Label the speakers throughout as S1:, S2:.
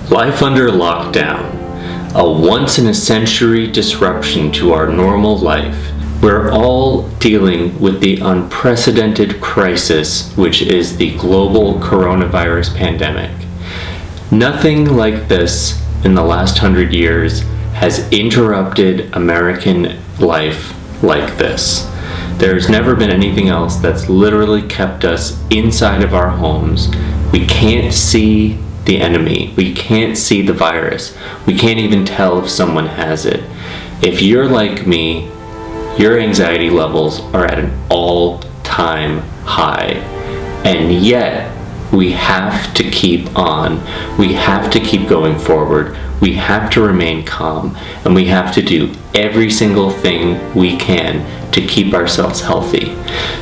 S1: Life under lockdown, a once-in-a-century disruption to our normal life. We're all dealing with the unprecedented crisis, which is the global coronavirus pandemic. Nothing like this in the last 100 years has interrupted American life like this. There's never been anything else that's literally kept us inside of our homes. We can't see the enemy. We can't see the virus. We can't even tell if someone has it. If you're like me, your anxiety levels are at an all-time high. And yet, we have to keep on. We have to keep going forward. We have to remain calm. And we have to do every single thing we can to keep ourselves healthy.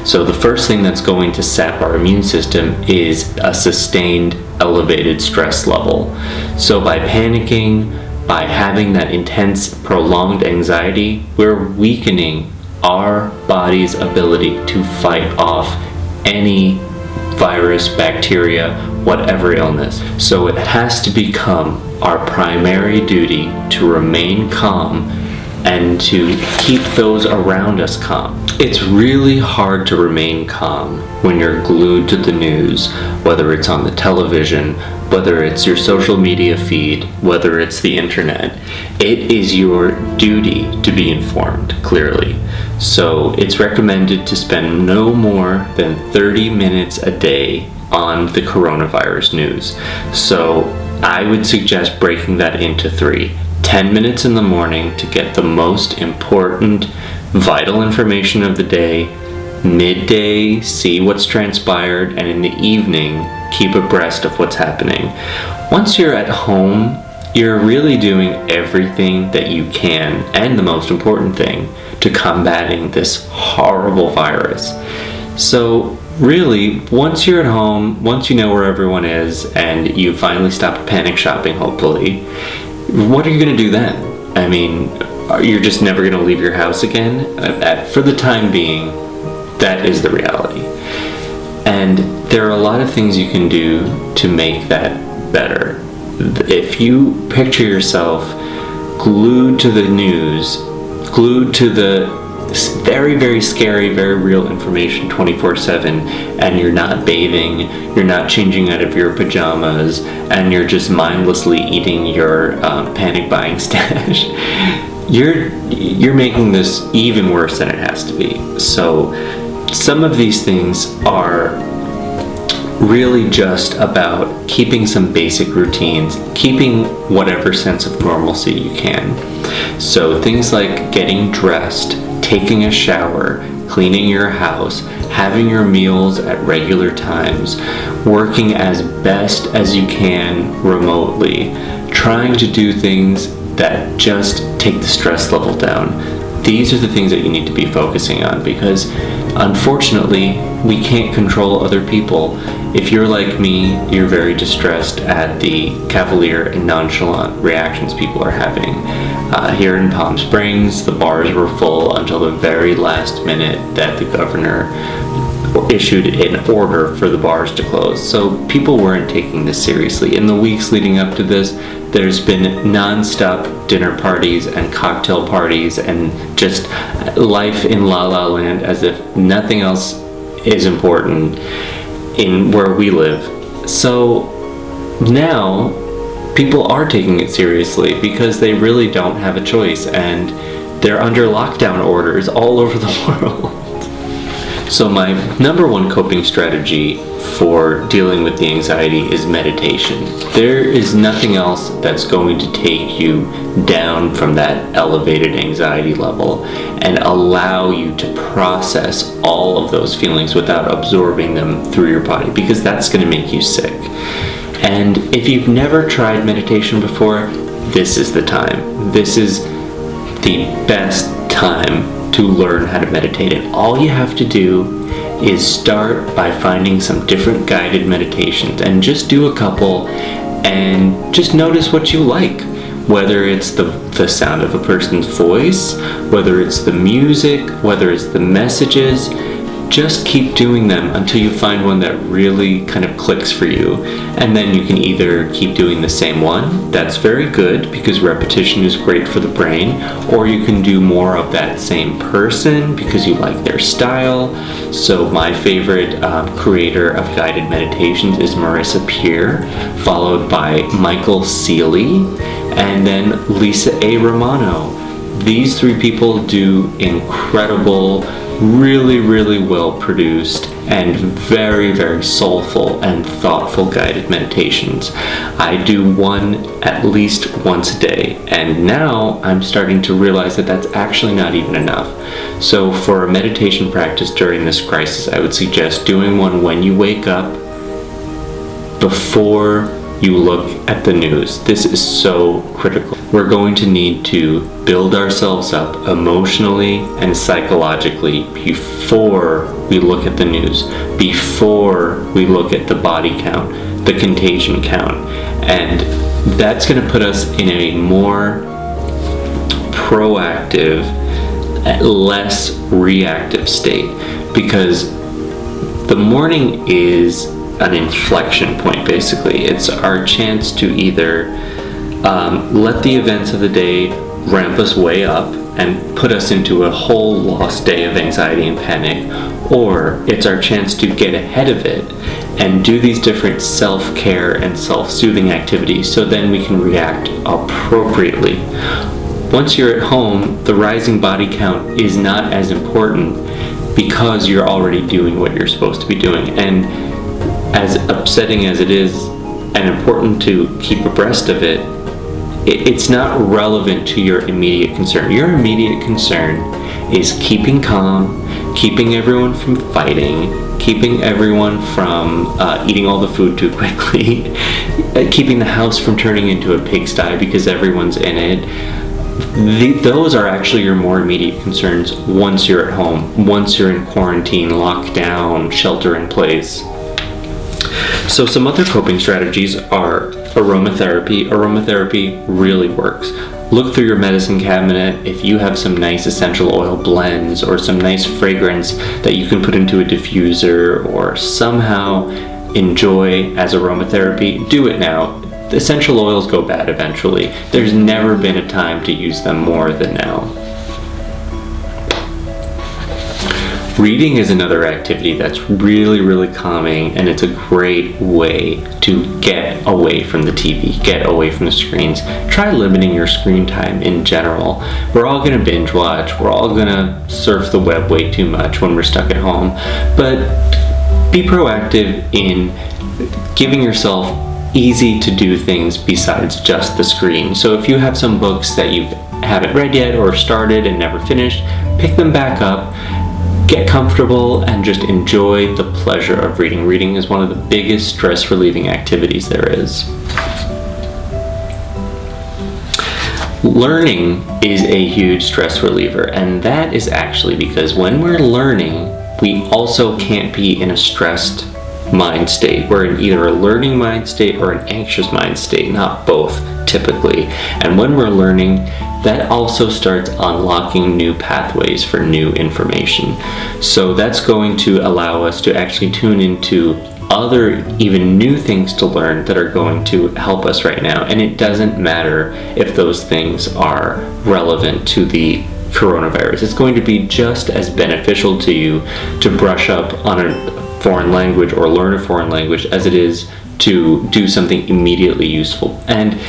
S1: So the first thing that's going to sap our immune system is a sustained elevated stress level. So by panicking, by having that intense, prolonged anxiety, we're weakening our body's ability to fight off any virus, bacteria, whatever illness. So it has to become our primary duty to remain calm and to keep those around us calm. It's really hard to remain calm when you're glued to the news, whether it's on the television, whether it's your social media feed, whether it's the internet. It is your duty to be informed, clearly. So it's recommended to spend no more than 30 minutes a day on the coronavirus news. So I would suggest breaking that into 3. 10 minutes in the morning to get the most important, vital information of the day. Midday, see what's transpired, and in the evening, keep abreast of what's happening. Once you're at home, you're really doing everything that you can, and the most important thing, to combating this horrible virus. So really, once you're at home, once you know where everyone is, and you finally stop panic shopping, hopefully, what are you going to do then? I mean, you're just never going to leave your house again? For the time being, that is the reality. And there are a lot of things you can do to make that better. If you picture yourself glued to the news, glued to the very, very scary, very real information 24/7, and you're not bathing, you're not changing out of your pajamas, and you're just mindlessly eating your panic buying stash, you're making this even worse than it has to be. So some of these things are really just about keeping some basic routines, keeping whatever sense of normalcy you can. So things like getting dressed, taking a shower, cleaning your house, having your meals at regular times, working as best as you can remotely, trying to do things that just take the stress level down. These are the things that you need to be focusing on, because unfortunately, we can't control other people. If you're like me, you're very distressed at the cavalier and nonchalant reactions people are having. Here in Palm Springs, the bars were full until the very last minute that the governor issued an order for the bars to close. So people weren't taking this seriously. In the weeks leading up to this, there's been non-stop dinner parties and cocktail parties and just life in La La Land as if nothing else is important in where we live. So now people are taking it seriously because they really don't have a choice, and they're under lockdown orders all over the world. So my number one coping strategy for dealing with the anxiety is meditation. There is nothing else that's going to take you down from that elevated anxiety level and allow you to process all of those feelings without absorbing them through your body, because that's going to make you sick. And if you've never tried meditation before, this is the time. This is the best time to learn how to meditate. And all you have to do is start by finding some different guided meditations and just do a couple and just notice what you like. Whether it's the sound of a person's voice, whether it's the music, whether it's the messages, just keep doing them until you find one that really kind of clicks for you. And then you can either keep doing the same one, that's very good because repetition is great for the brain, or you can do more of that same person because you like their style. So my favorite creator of guided meditations is Marissa Peer, followed by Michael Seeley, and then Lisa A. Romano. These three people do incredible, really, really well produced and very, very soulful and thoughtful guided meditations. I do one at least once a day, and now I'm starting to realize that that's actually not even enough. So for a meditation practice during this crisis, I would suggest doing one when you wake up, before you look at the news. This is so critical. We're going to need to build ourselves up emotionally and psychologically before we look at the news, before we look at the body count, the contagion count. And that's going to put us in a more proactive, less reactive state, because the morning is an inflection point, basically. It's our chance to either let the events of the day ramp us way up and put us into a whole lost day of anxiety and panic, or it's our chance to get ahead of it and do these different self-care and self-soothing activities so then we can react appropriately. Once you're at home, the rising body count is not as important because you're already doing what you're supposed to be doing. And as upsetting as it is and important to keep abreast of it, it's not relevant to your immediate concern. Your immediate concern is keeping calm, keeping everyone from fighting, keeping everyone from eating all the food too quickly, keeping the house from turning into a pigsty because everyone's in it. Those are actually your more immediate concerns once you're at home, once you're in quarantine, lockdown, shelter in place. So some other coping strategies are aromatherapy. Aromatherapy really works. Look through your medicine cabinet. If you have some nice essential oil blends or some nice fragrance that you can put into a diffuser or somehow enjoy as aromatherapy, do it now. The essential oils go bad eventually. There's never been a time to use them more than now. Reading is another activity that's really, really calming, and it's a great way to get away from the TV, get away from the screens. Try limiting your screen time in general. We're all gonna binge watch, we're all gonna surf the web way too much when we're stuck at home, but be proactive in giving yourself easy to do things besides just the screen. So if you have some books that you haven't read yet or started and never finished, pick them back up. Get comfortable and just enjoy the pleasure of reading. Reading is one of the biggest stress relieving activities there is. Learning is a huge stress reliever, and that is actually because when we're learning, we also can't be in a stressed mind state. We're in either a learning mind state or an anxious mind state, not both typically. And when we're learning, that also starts unlocking new pathways for new information. So that's going to allow us to actually tune into other, even new things to learn that are going to help us right now. And it doesn't matter if those things are relevant to the coronavirus. It's going to be just as beneficial to you to brush up on a foreign language or learn a foreign language as it is to do something immediately useful. And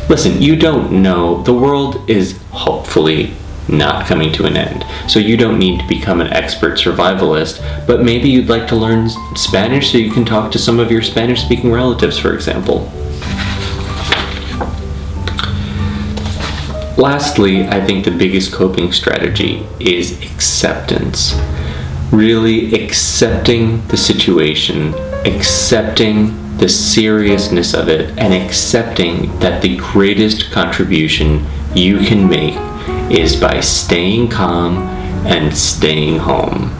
S1: listen, you don't know, the world is hopefully not coming to an end. So you don't need to become an expert survivalist, but maybe you'd like to learn Spanish so you can talk to some of your Spanish-speaking relatives, for example. Lastly, I think the biggest coping strategy is acceptance. Really accepting the situation, accepting the seriousness of it, and accepting that the greatest contribution you can make is by staying calm and staying home.